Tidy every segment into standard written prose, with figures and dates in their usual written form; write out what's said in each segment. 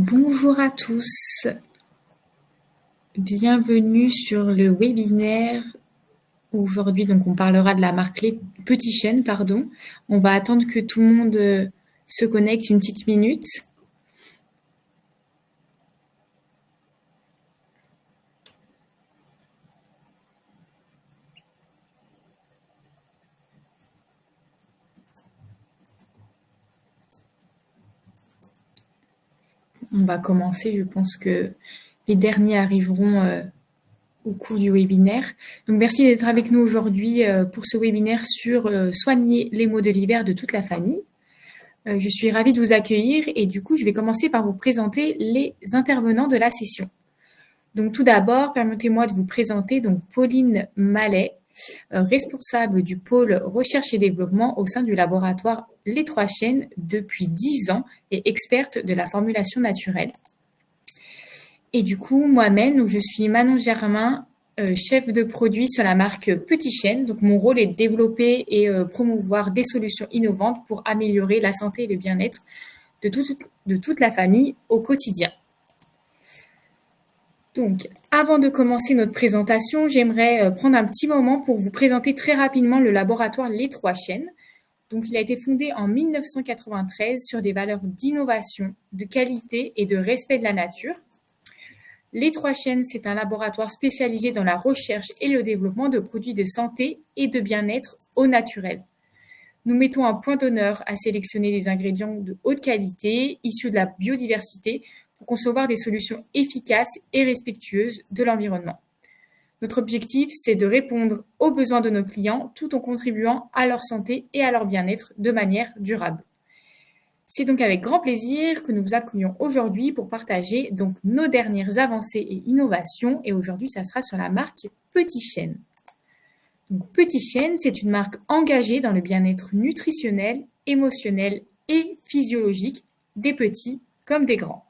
Bonjour à tous, bienvenue sur le webinaire. Aujourd'hui, donc, on parlera de la marque Petit Chêne, pardon. On va attendre que tout le monde se connecte une petite minute. On va commencer, je pense que les derniers arriveront au cours du webinaire. Donc, merci d'être avec nous aujourd'hui pour ce webinaire sur soigner les maux de l'hiver de toute la famille. Je suis ravie de vous accueillir et du coup, je vais commencer par vous présenter les intervenants de la session. Donc, tout d'abord, permettez-moi de vous présenter donc Pauline Mallet, responsable du pôle recherche et développement au sein du laboratoire Les Trois Chênes depuis 10 ans et experte de la formulation naturelle. Et du coup, moi-même, donc je suis Manon Germain, chef de produit sur la marque Petit Chêne. Donc, mon rôle est de développer et promouvoir des solutions innovantes pour améliorer la santé et le bien-être de toute la famille au quotidien. Donc, avant de commencer notre présentation, j'aimerais prendre un petit moment pour vous présenter très rapidement le laboratoire Les Trois Chênes. Donc, il a été fondé en 1993 sur des valeurs d'innovation, de qualité et de respect de la nature. Les Trois Chênes, c'est un laboratoire spécialisé dans la recherche et le développement de produits de santé et de bien-être au naturel. Nous mettons un point d'honneur à sélectionner des ingrédients de haute qualité, issus de la biodiversité, pour concevoir des solutions efficaces et respectueuses de l'environnement. Notre objectif, c'est de répondre aux besoins de nos clients tout en contribuant à leur santé et à leur bien-être de manière durable. C'est donc avec grand plaisir que nous vous accueillons aujourd'hui pour partager donc nos dernières avancées et innovations. Et aujourd'hui, ça sera sur la marque Petit Chêne. Donc, Petit Chêne, c'est une marque engagée dans le bien-être nutritionnel, émotionnel et physiologique des petits comme des grands.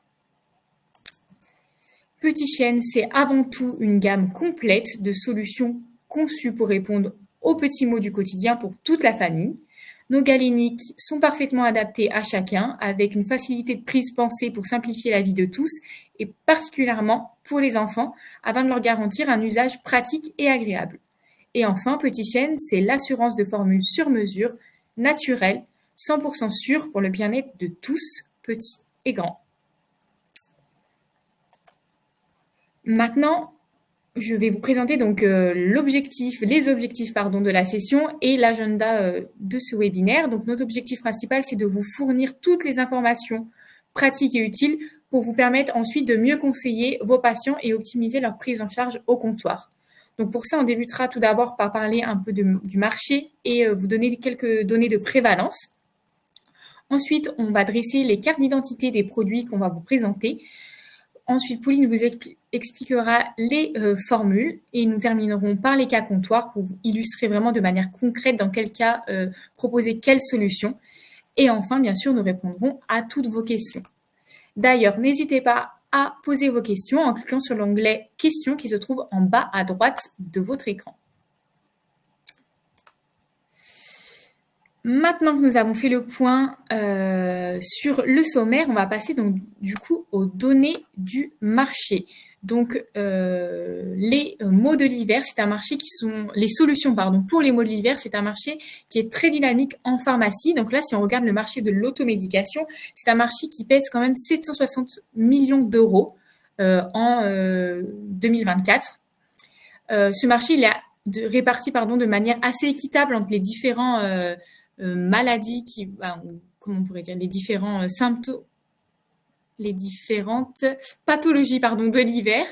Petit Chêne, c'est avant tout une gamme complète de solutions conçues pour répondre aux petits maux du quotidien pour toute la famille. Nos galéniques sont parfaitement adaptés à chacun, avec une facilité de prise pensée pour simplifier la vie de tous, et particulièrement pour les enfants, afin de leur garantir un usage pratique et agréable. Et enfin, Petit Chêne, c'est l'assurance de formules sur mesure, naturelle, 100% sûre pour le bien-être de tous, petits et grands. Maintenant, je vais vous présenter donc les objectifs de la session et l'agenda de ce webinaire. Donc, notre objectif principal, c'est de vous fournir toutes les informations pratiques et utiles pour vous permettre ensuite de mieux conseiller vos patients et optimiser leur prise en charge au comptoir. Donc, pour ça, on débutera tout d'abord par parler un peu du marché et vous donner quelques données de prévalence. Ensuite, on va dresser les cartes d'identité des produits qu'on va vous présenter. Ensuite, Pauline vous expliquera les formules et nous terminerons par les cas comptoirs pour vous illustrer vraiment de manière concrète dans quel cas proposer quelle solution. Et enfin, bien sûr, nous répondrons à toutes vos questions. D'ailleurs, n'hésitez pas à poser vos questions en cliquant sur l'onglet « Questions » qui se trouve en bas à droite de votre écran. Maintenant que nous avons fait le point sur le sommaire, on va passer donc du coup aux données du marché. Donc les maux de l'hiver, c'est un marché les solutions pour les maux de l'hiver, c'est un marché qui est très dynamique en pharmacie. Donc là, si on regarde le marché de l'automédication, c'est un marché qui pèse quand même 760 millions d'euros en 2024. Ce marché, il est réparti de manière assez équitable entre les différents maladies comment on pourrait dire, les différents symptômes, les différentes pathologies de l'hiver,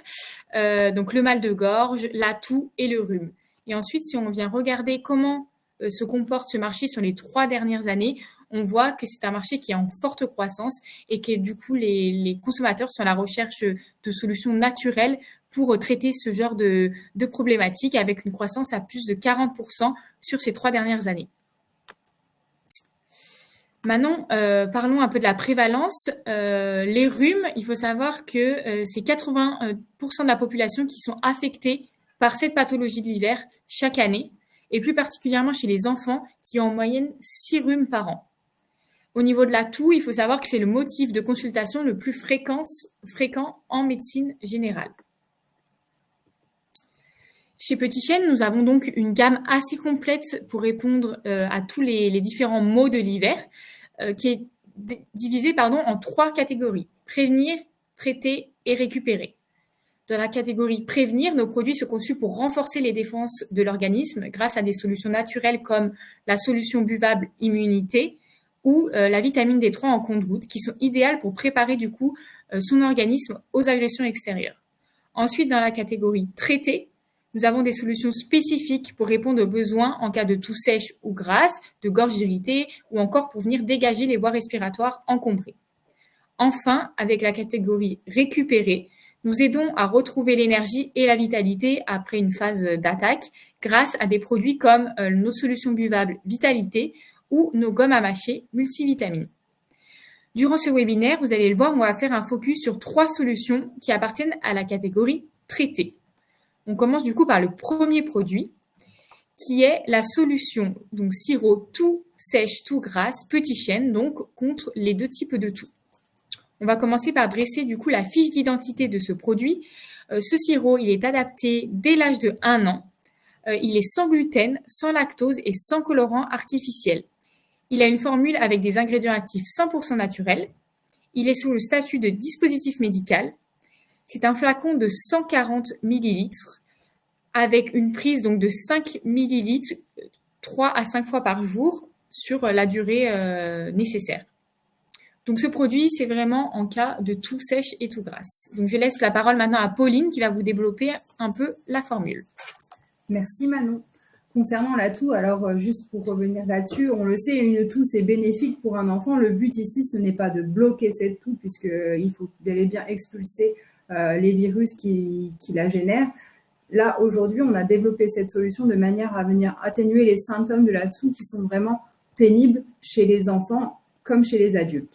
donc le mal de gorge, la toux et le rhume. Et ensuite, si on vient regarder comment se comporte ce marché sur les 3 dernières années, on voit que c'est un marché qui est en forte croissance et que du coup, les consommateurs sont à la recherche de solutions naturelles pour traiter ce genre de problématiques avec une croissance à plus de 40% sur ces 3 dernières années. Maintenant, parlons un peu de la prévalence. Les rhumes, il faut savoir que c'est 80% de la population qui sont affectés par cette pathologie de l'hiver chaque année, et plus particulièrement chez les enfants qui ont en moyenne 6 rhumes par an. Au niveau de la toux, il faut savoir que c'est le motif de consultation le plus fréquent en médecine générale. Chez Petit Chêne, nous avons donc une gamme assez complète pour répondre à tous les différents maux de l'hiver, qui est divisée en 3 catégories: prévenir, traiter et récupérer. Dans la catégorie prévenir, nos produits sont conçus pour renforcer les défenses de l'organisme grâce à des solutions naturelles comme la solution buvable immunité ou la vitamine D3 en compte-gouttes, qui sont idéales pour préparer du coup son organisme aux agressions extérieures. Ensuite, dans la catégorie traiter, nous avons des solutions spécifiques pour répondre aux besoins en cas de toux sèche ou grasse, de gorge irritée ou encore pour venir dégager les voies respiratoires encombrées. Enfin, avec la catégorie récupérer, nous aidons à retrouver l'énergie et la vitalité après une phase d'attaque grâce à des produits comme nos solutions buvables Vitalité ou nos gommes à mâcher multivitamines. Durant ce webinaire, vous allez le voir, on va faire un focus sur 3 solutions qui appartiennent à la catégorie traitée. On commence du coup par le premier produit qui est la solution donc sirop toux sèche toux grasse Petit Chêne, donc contre les 2 types de toux. On va commencer par dresser du coup la fiche d'identité de ce produit. Ce sirop, il est adapté dès l'âge de 1 an. Il est sans gluten, sans lactose et sans colorant artificiel. Il a une formule avec des ingrédients actifs 100% naturels. Il est sous le statut de dispositif médical. C'est un flacon de 140 ml avec une prise donc de 5 ml 3 à 5 fois par jour sur la durée nécessaire. Donc ce produit, c'est vraiment en cas de toux sèche et toux grasse. Donc je laisse la parole maintenant à Pauline qui va vous développer un peu la formule. Merci Manon. Concernant la toux, alors juste pour revenir là-dessus, on le sait, une toux c'est bénéfique pour un enfant. Le but ici, ce n'est pas de bloquer cette toux puisqu'il faut bel et bien expulser les virus qui la génèrent. Là, aujourd'hui, on a développé cette solution de manière à venir atténuer les symptômes de la toux qui sont vraiment pénibles chez les enfants comme chez les adultes.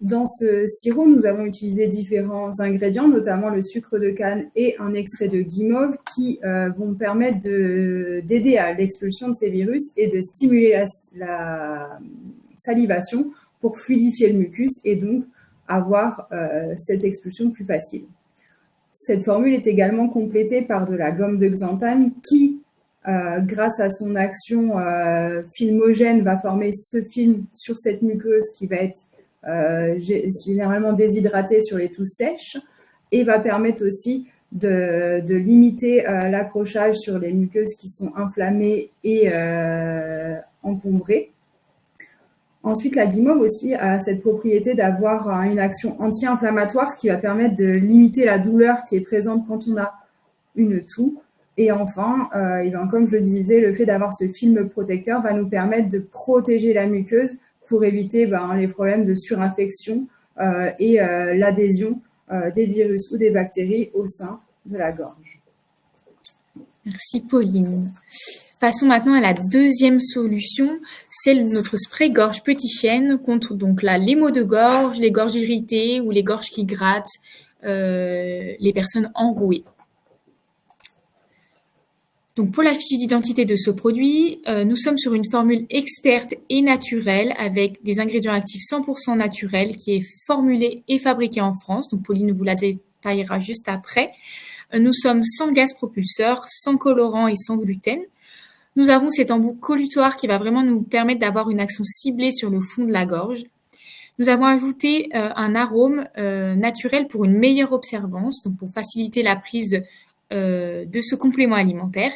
Dans ce sirop, nous avons utilisé différents ingrédients, notamment le sucre de canne et un extrait de guimauve qui vont permettre d'aider à l'expulsion de ces virus et de stimuler la salivation pour fluidifier le mucus et donc avoir cette expulsion plus facile. Cette formule est également complétée par de la gomme de xanthane qui, grâce à son action filmogène, va former ce film sur cette muqueuse qui va être généralement déshydratée sur les toux sèches et va permettre aussi de limiter l'accrochage sur les muqueuses qui sont inflammées et encombrées. Ensuite, la guimauve aussi a cette propriété d'avoir une action anti-inflammatoire, ce qui va permettre de limiter la douleur qui est présente quand on a une toux. Et enfin, comme je le disais, le fait d'avoir ce film protecteur va nous permettre de protéger la muqueuse pour éviter les problèmes de surinfection et l'adhésion des virus ou des bactéries au sein de la gorge. Merci Pauline. Passons maintenant à la deuxième solution, c'est notre spray gorge Petit Chêne contre donc les maux de gorge, les gorges irritées ou les gorges qui grattent, les personnes enrouées. Donc pour la fiche d'identité de ce produit, nous sommes sur une formule experte et naturelle avec des ingrédients actifs 100% naturels qui est formulée et fabriquée en France. Donc Pauline vous la détaillera juste après. Nous sommes sans gaz propulseur, sans colorant et sans gluten. Nous avons cet embout collutoire qui va vraiment nous permettre d'avoir une action ciblée sur le fond de la gorge. Nous avons ajouté un arôme naturel pour une meilleure observance, donc pour faciliter la prise de ce complément alimentaire.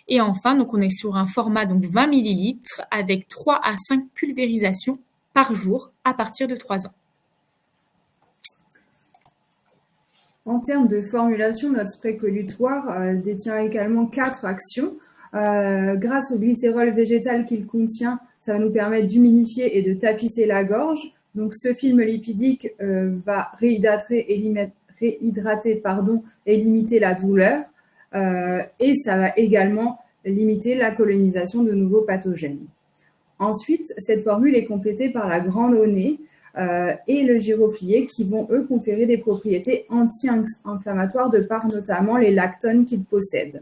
Et enfin, donc on est sur un format donc 20 ml avec 3 à 5 pulvérisations par jour à partir de 3 ans. En termes de formulation, notre spray collutoire détient également 4 actions. Grâce au glycérol végétal qu'il contient, ça va nous permettre d'humidifier et de tapisser la gorge. Donc ce film lipidique va réhydrater et limiter la douleur. Et ça va également limiter la colonisation de nouveaux pathogènes. Ensuite, cette formule est complétée par la grande au nez et le giroflier qui vont, eux, conférer des propriétés anti-inflammatoires de par notamment les lactones qu'ils possèdent.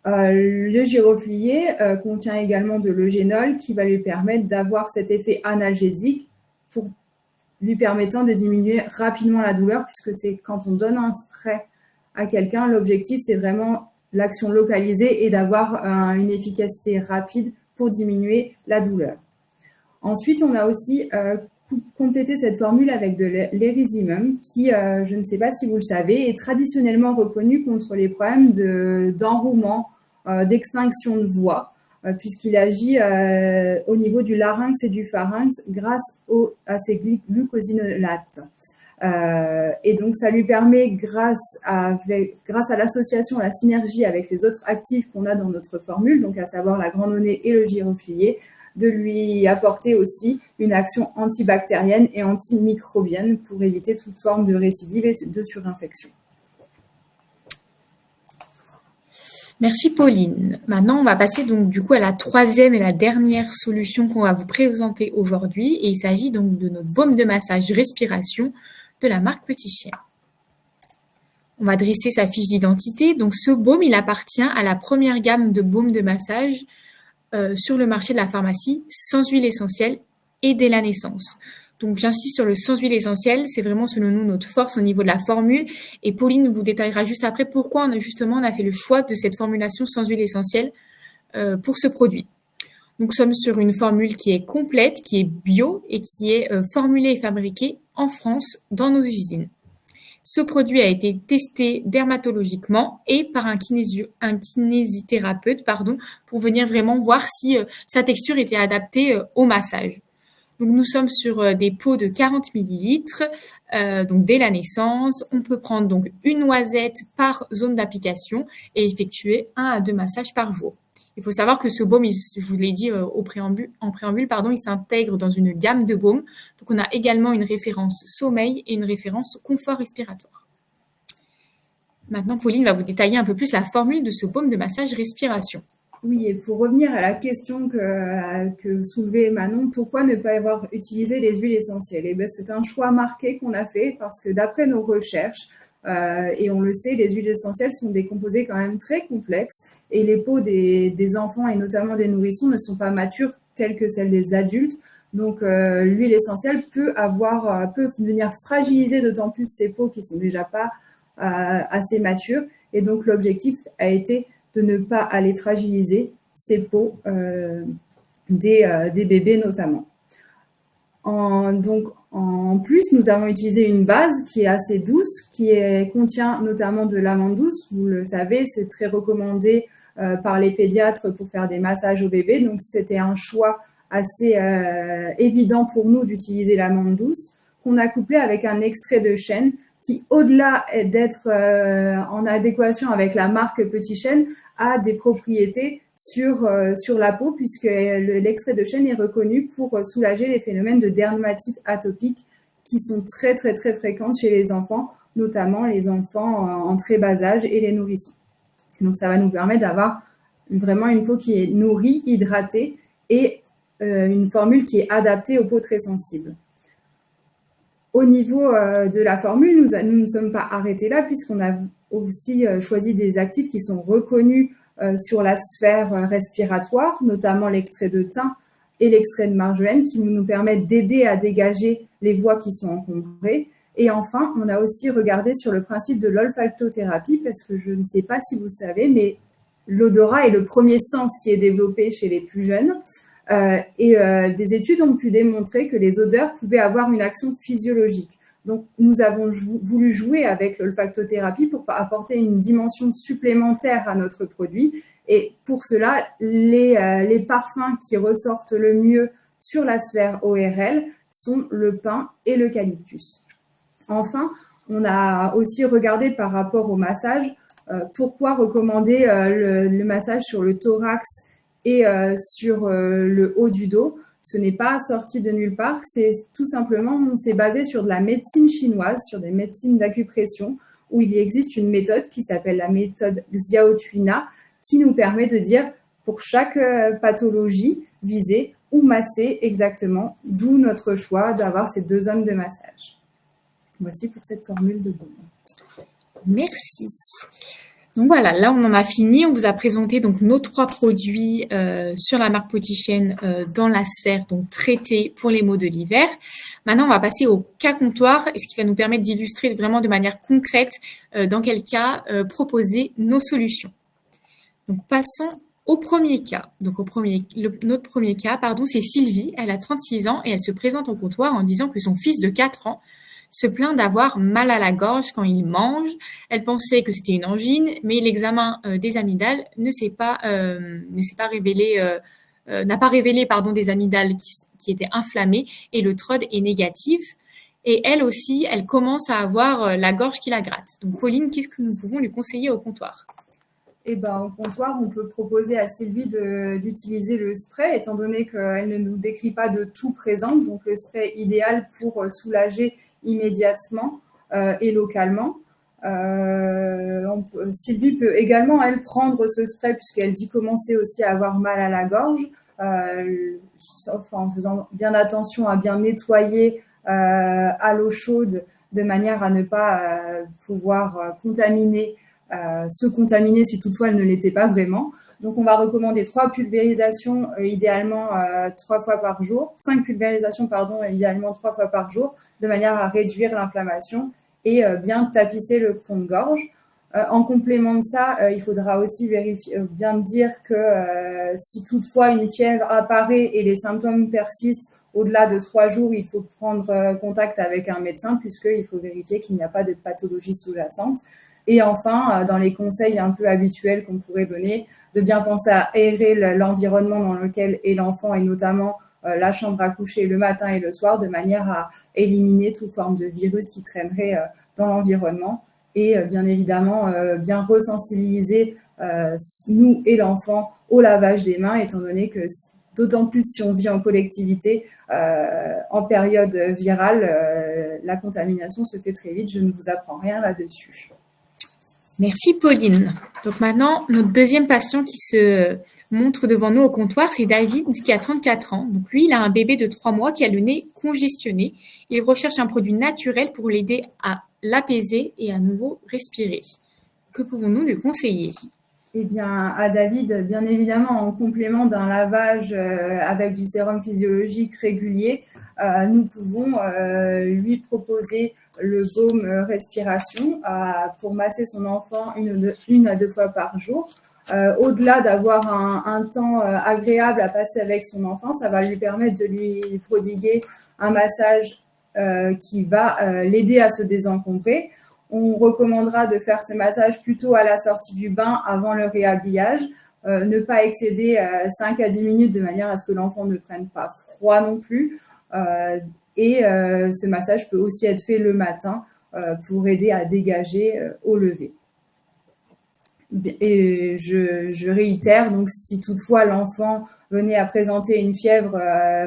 Le gyrophylier contient également de l'eugénol qui va lui permettre d'avoir cet effet analgésique pour lui permettant de diminuer rapidement la douleur, puisque c'est quand on donne un spray à quelqu'un, l'objectif c'est vraiment l'action localisée et d'avoir une efficacité rapide pour diminuer la douleur. Ensuite, on a aussi complété cette formule avec de l'érysimum qui, je ne sais pas si vous le savez, est traditionnellement reconnu contre les problèmes d'enrouement, d'extinction de voix, puisqu'il agit au niveau du larynx et du pharynx grâce à ces glucosinolates. Et donc, ça lui permet, grâce à l'association, à la synergie avec les autres actifs qu'on a dans notre formule, donc à savoir la grandonnée et le gyrophylier, de lui apporter aussi une action antibactérienne et antimicrobienne pour éviter toute forme de récidive et de surinfection. Merci Pauline. Maintenant, on va passer donc du coup à la troisième et la dernière solution qu'on va vous présenter aujourd'hui. Et il s'agit donc de notre baume de massage respiration de la marque Petit Chien. On va dresser sa fiche d'identité. Donc ce baume, il appartient à la première gamme de baumes de massage sur le marché de la pharmacie sans huile essentielle et dès la naissance. Donc j'insiste sur le sans huile essentielle, c'est vraiment selon nous notre force au niveau de la formule et Pauline vous détaillera juste après pourquoi on a fait le choix de cette formulation sans huile essentielle pour ce produit. Donc nous sommes sur une formule qui est complète, qui est bio et qui est formulée et fabriquée en France dans nos usines. Ce produit a été testé dermatologiquement et par un kinésithérapeute pour venir vraiment voir si sa texture était adaptée au massage. Donc nous sommes sur des pots de 40 millilitres, donc dès la naissance. On peut prendre donc une noisette par zone d'application et effectuer 1 à 2 massages par jour. Il faut savoir que ce baume, je vous l'ai dit en préambule, il s'intègre dans une gamme de baumes. Donc, on a également une référence sommeil et une référence confort respiratoire. Maintenant, Pauline va vous détailler un peu plus la formule de ce baume de massage respiration. Oui, et pour revenir à la question que soulevait Manon, pourquoi ne pas avoir utilisé les huiles essentielles ? C'est un choix marqué qu'on a fait parce que d'après nos recherches, et on le sait, les huiles essentielles sont des composés quand même très complexes et les peaux des enfants et notamment des nourrissons ne sont pas matures telles que celles des adultes. Donc l'huile essentielle peut venir fragiliser d'autant plus ces peaux qui sont déjà pas assez matures. Et donc l'objectif a été de ne pas aller fragiliser ces peaux des bébés notamment. En plus, nous avons utilisé une base qui est assez douce, qui contient notamment de l'amande douce. Vous le savez, c'est très recommandé par les pédiatres pour faire des massages aux bébés. Donc, c'était un choix assez évident pour nous d'utiliser l'amande douce, qu'on a couplé avec un extrait de chêne qui, au-delà d'être en adéquation avec la marque Petit Chêne, a des propriétés sur la peau, puisque l'extrait de chêne est reconnu pour soulager les phénomènes de dermatite atopique qui sont très, très, très fréquentes chez les enfants, notamment les enfants en très bas âge et les nourrissons. Donc, ça va nous permettre d'avoir vraiment une peau qui est nourrie, hydratée et une formule qui est adaptée aux peaux très sensibles. Au niveau de la formule, nous ne nous sommes pas arrêtés là puisqu'on a aussi choisi des actifs qui sont reconnus sur la sphère respiratoire, notamment l'extrait de thym et l'extrait de marjolaine qui nous permettent d'aider à dégager les voies qui sont encombrées. Et enfin, on a aussi regardé sur le principe de l'olfactothérapie parce que je ne sais pas si vous savez, mais l'odorat est le premier sens qui est développé chez les plus jeunes. Des études ont pu démontrer que les odeurs pouvaient avoir une action physiologique. Donc, nous avons voulu jouer avec l'olfactothérapie pour apporter une dimension supplémentaire à notre produit. Et pour cela, les parfums qui ressortent le mieux sur la sphère ORL sont le pin et l'eucalyptus. Enfin, on a aussi regardé par rapport au massage, pourquoi recommander le massage sur le thorax et sur le haut du dos. Ce n'est pas sorti de nulle part, c'est tout simplement, on s'est basé sur de la médecine chinoise, sur des médecines d'acupression, où il existe une méthode qui s'appelle la méthode Xiao Tuina, qui nous permet de dire pour chaque pathologie visée où masser exactement, d'où notre choix d'avoir ces 2 zones de massage. Voici pour cette formule de baume. Merci. Donc voilà, là on en a fini. On vous a présenté donc nos 3 produits sur la marque Potichen dans la sphère, donc traités pour les maux de l'hiver. Maintenant, on va passer au cas comptoir, ce qui va nous permettre d'illustrer vraiment de manière concrète dans quel cas proposer nos solutions. Donc passons au premier cas. Donc notre premier cas, c'est Sylvie. Elle a 36 ans et elle se présente au comptoir en disant que son fils de 4 ans se plaint d'avoir mal à la gorge quand il mange. Elle pensait que c'était une angine, mais l'examen des amygdales n'a pas révélé des amygdales qui étaient inflammées et le TROD est négatif. Et elle aussi, elle commence à avoir la gorge qui la gratte. Donc Pauline, qu'est-ce que nous pouvons lui conseiller au comptoir ? Au comptoir, on peut proposer à Sylvie d'utiliser le spray, étant donné qu'elle ne nous décrit pas de tout présent. Donc, le spray idéal pour soulager immédiatement et localement. Sylvie peut également, elle, prendre ce spray puisqu'elle dit commencer aussi à avoir mal à la gorge, sauf en faisant bien attention à bien nettoyer à l'eau chaude de manière à ne pas pouvoir se contaminer si toutefois elle ne l'était pas vraiment. Donc, on va recommander 3 pulvérisations, idéalement 3 fois par jour, 5 pulvérisations, idéalement 3 fois par jour, de manière à réduire l'inflammation et bien tapisser le fond de gorge. En complément de ça, il faudra aussi bien dire que si toutefois une fièvre apparaît et les symptômes persistent au-delà de 3 jours, il faut prendre contact avec un médecin puisqu'il faut vérifier qu'il n'y a pas de pathologie sous-jacente. Et enfin, dans les conseils un peu habituels qu'on pourrait donner, de bien penser à aérer l'environnement dans lequel est l'enfant et notamment la chambre à coucher le matin et le soir de manière à éliminer toute forme de virus qui traînerait dans l'environnement et bien évidemment bien resensibiliser nous et l'enfant au lavage des mains étant donné que d'autant plus si on vit en collectivité, en période virale, la contamination se fait très vite. Je ne vous apprends rien là-dessus. Merci Pauline. Donc maintenant, notre deuxième patient qui se montre devant nous au comptoir, c'est David qui a 34 ans. Donc lui, il a un bébé de 3 mois qui a le nez congestionné. Il recherche un produit naturel pour l'aider à l'apaiser et à nouveau respirer. Que pouvons-nous lui conseiller ? Eh bien, à David, bien évidemment, en complément d'un lavage avec du sérum physiologique régulier, nous pouvons lui proposer le baume respiration pour masser son enfant une à 2 fois par jour. Au-delà d'avoir un temps agréable à passer avec son enfant, ça va lui permettre de lui prodiguer un massage qui va l'aider à se désencombrer. On recommandera de faire ce massage plutôt à la sortie du bain avant le réhabillage, ne pas excéder 5 à 10 minutes de manière à ce que l'enfant ne prenne pas froid non plus. Ce massage peut aussi être fait le matin pour aider à dégager au lever. Et je réitère, donc si toutefois l'enfant venait à présenter une fièvre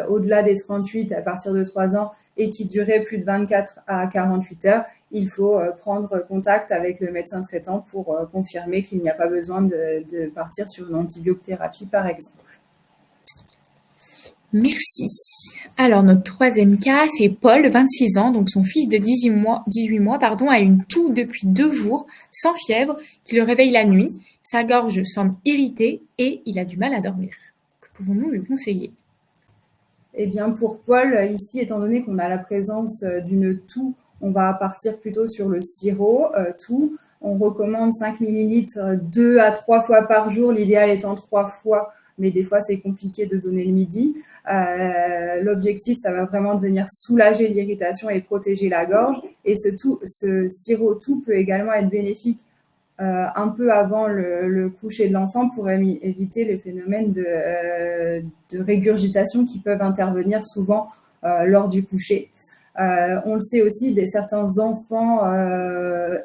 au-delà des 38 à partir de 3 ans et qui durait plus de 24 à 48 heures, il faut prendre contact avec le médecin traitant pour confirmer qu'il n'y a pas besoin de partir sur une antibiothérapie par exemple. Merci. Alors, notre troisième cas, c'est Paul, 26 ans. Donc, son fils de 18 mois, a une toux depuis 2 jours, sans fièvre, qui le réveille la nuit. Sa gorge semble irritée et il a du mal à dormir. Que pouvons-nous lui conseiller ? Eh bien, pour Paul, ici, étant donné qu'on a la présence d'une toux, on va partir plutôt sur le sirop toux. On recommande 5 ml 2 à 3 fois par jour, l'idéal étant 3 fois, mais des fois c'est compliqué de donner le midi. L'objectif, ça va vraiment de venir soulager l'irritation et protéger la gorge. Et ce sirop toux peut également être bénéfique un peu avant le coucher de l'enfant pour éviter les phénomènes de régurgitation qui peuvent intervenir souvent lors du coucher. On le sait aussi, certains enfants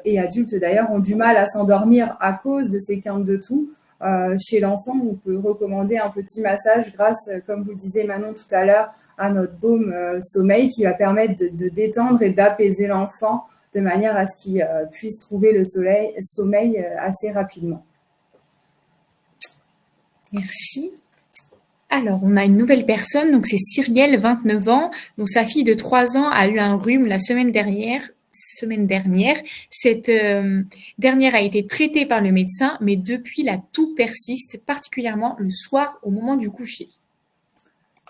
et adultes d'ailleurs ont du mal à s'endormir à cause de ces quintes de toux. Chez l'enfant, on peut recommander un petit massage grâce, comme vous le disiez Manon tout à l'heure, à notre baume sommeil qui va permettre de détendre et d'apaiser l'enfant de manière à ce qu'il puisse trouver le sommeil assez rapidement. Merci. Alors, on a une nouvelle personne, donc c'est Cyrielle, 29 ans. Donc, sa fille de 3 ans a eu un rhume la semaine dernière. semaine dernière. Cette dernière a été traitée par le médecin, mais depuis, la toux persiste, particulièrement le soir au moment du coucher.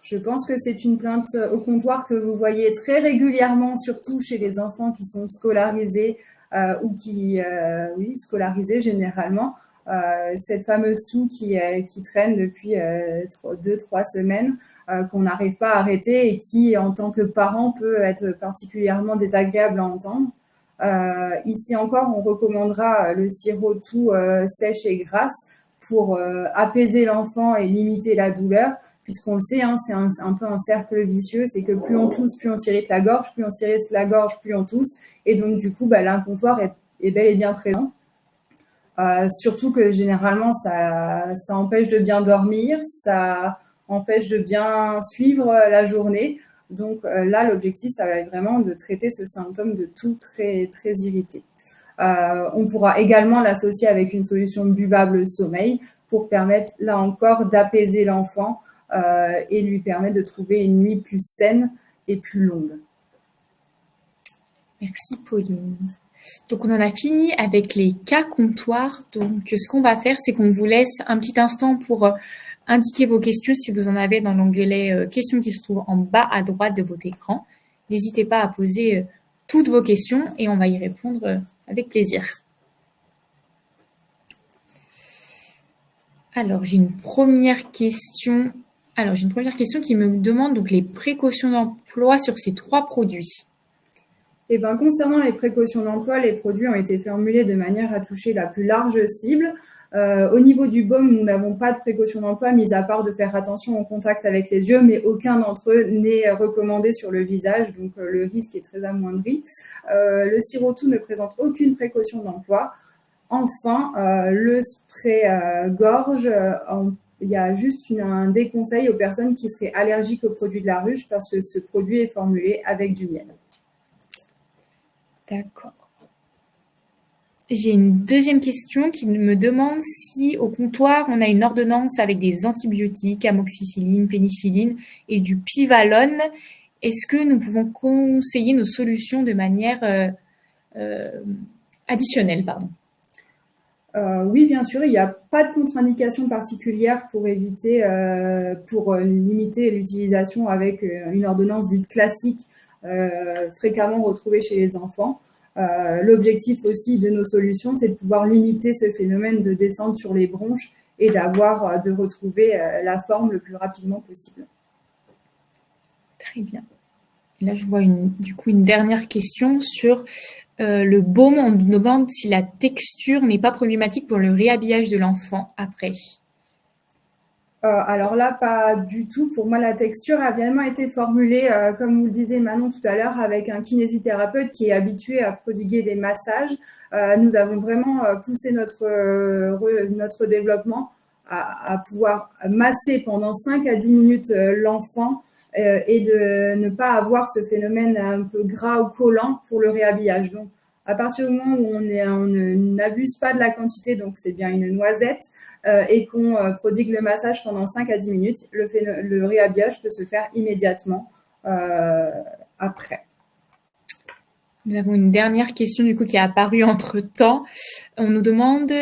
Je pense que c'est une plainte au comptoir que vous voyez très régulièrement, surtout chez les enfants qui sont scolarisés ou oui, scolarisés généralement. Cette fameuse toux qui traîne depuis 2-3 semaines, qu'on n'arrive pas à arrêter et qui, en tant que parent, peut être particulièrement désagréable à entendre. Ici encore, on recommandera le sirop toux sèche et grasse pour apaiser l'enfant et limiter la douleur, puisqu'on le sait, hein, c'est un peu un cercle vicieux, c'est que plus on tousse, plus on s'irrite la gorge, plus on s'irrite la gorge, plus on tousse, et donc du coup, l'inconfort est bel et bien présent. Surtout que généralement, ça empêche de bien dormir, ça empêche de bien suivre la journée. Donc là, l'objectif, ça va être vraiment de traiter ce symptôme de toux très, très irrité. On pourra également l'associer avec une solution buvable sommeil pour permettre, là encore, d'apaiser l'enfant et lui permettre de trouver une nuit plus saine et plus longue. Merci Pauline. Donc on en a fini avec les cas comptoirs. Donc ce qu'on va faire, c'est qu'on vous laisse un petit instant pour indiquer vos questions si vous en avez dans l'onglet questions qui se trouve en bas à droite de votre écran. N'hésitez pas à poser toutes vos questions et on va y répondre avec plaisir. Alors j'ai une première question qui me demande donc les précautions d'emploi sur ces 3 produits. Eh bien, concernant les précautions d'emploi, les produits ont été formulés de manière à toucher la plus large cible. Au niveau du baume, nous n'avons pas de précaution d'emploi, mis à part de faire attention au contact avec les yeux, mais aucun d'entre eux n'est recommandé sur le visage, donc le risque est très amoindri. Le sirop toux ne présente aucune précaution d'emploi. Enfin, le spray gorge, il y a juste un déconseil aux personnes qui seraient allergiques aux produits de la ruche parce que ce produit est formulé avec du miel. D'accord. J'ai une deuxième question qui me demande si au comptoir on a une ordonnance avec des antibiotiques, amoxicilline, pénicilline et du pivalone. Est-ce que nous pouvons conseiller nos solutions de manière additionnelle, pardon? Oui, bien sûr, il n'y a pas de contre-indication particulière pour limiter l'utilisation avec une ordonnance dite classique fréquemment retrouvée chez les enfants. L'objectif aussi de nos solutions, c'est de pouvoir limiter ce phénomène de descente sur les bronches et de retrouver la forme le plus rapidement possible. Très bien. Là, je vois une dernière question sur le baume. On nous demande si la texture n'est pas problématique pour le réhabillage de l'enfant après. Alors là, pas du tout. Pour moi, la texture a vraiment été formulée, comme vous le disiez Manon tout à l'heure, avec un kinésithérapeute qui est habitué à prodiguer des massages. Nous avons vraiment poussé notre développement à pouvoir masser pendant 5 à 10 minutes l'enfant et de ne pas avoir ce phénomène un peu gras ou collant pour le réhabillage. Donc, à partir du moment où on n'abuse pas de la quantité, donc c'est bien une noisette, et qu'on prodigue le massage pendant 5 à 10 minutes, le réhabillage peut se faire immédiatement après. Nous avons une dernière question qui est apparue entre-temps. On nous demande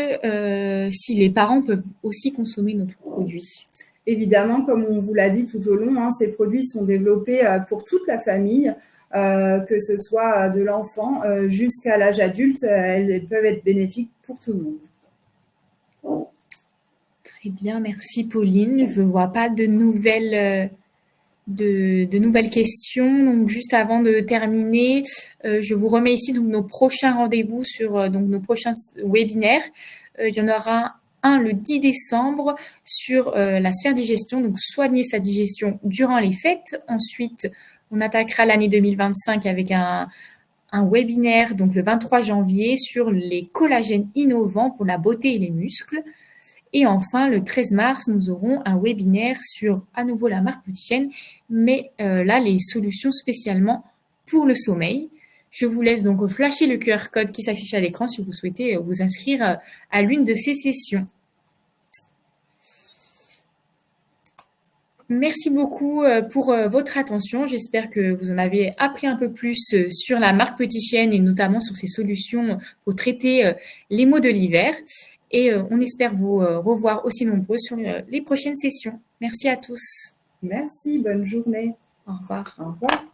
si les parents peuvent aussi consommer notre produit. Évidemment, comme on vous l'a dit tout au long, ces produits sont développés pour toute la famille, que ce soit de l'enfant jusqu'à l'âge adulte. Elles peuvent être bénéfiques pour tout le monde. Très bien, merci Pauline. Je ne vois pas de nouvelles questions. Donc, juste avant de terminer, je vous remets ici nos prochains rendez-vous sur nos prochains webinaires. Il y en aura un le 10 décembre sur la sphère digestion, donc soigner sa digestion durant les fêtes. Ensuite, on attaquera l'année 2025 avec un webinaire, donc le 23 janvier, sur les collagènes innovants pour la beauté et les muscles. Et enfin, le 13 mars, nous aurons un webinaire sur, à nouveau, la marque Boutichaine, mais là, les solutions spécialement pour le sommeil. Je vous laisse donc flasher le QR code qui s'affiche à l'écran si vous souhaitez vous inscrire à l'une de ces sessions. Merci beaucoup pour votre attention. J'espère que vous en avez appris un peu plus sur la marque Petit Chêne et notamment sur ses solutions pour traiter les maux de l'hiver. Et on espère vous revoir aussi nombreux sur les prochaines sessions. Merci à tous. Merci, bonne journée. Au revoir. Au revoir.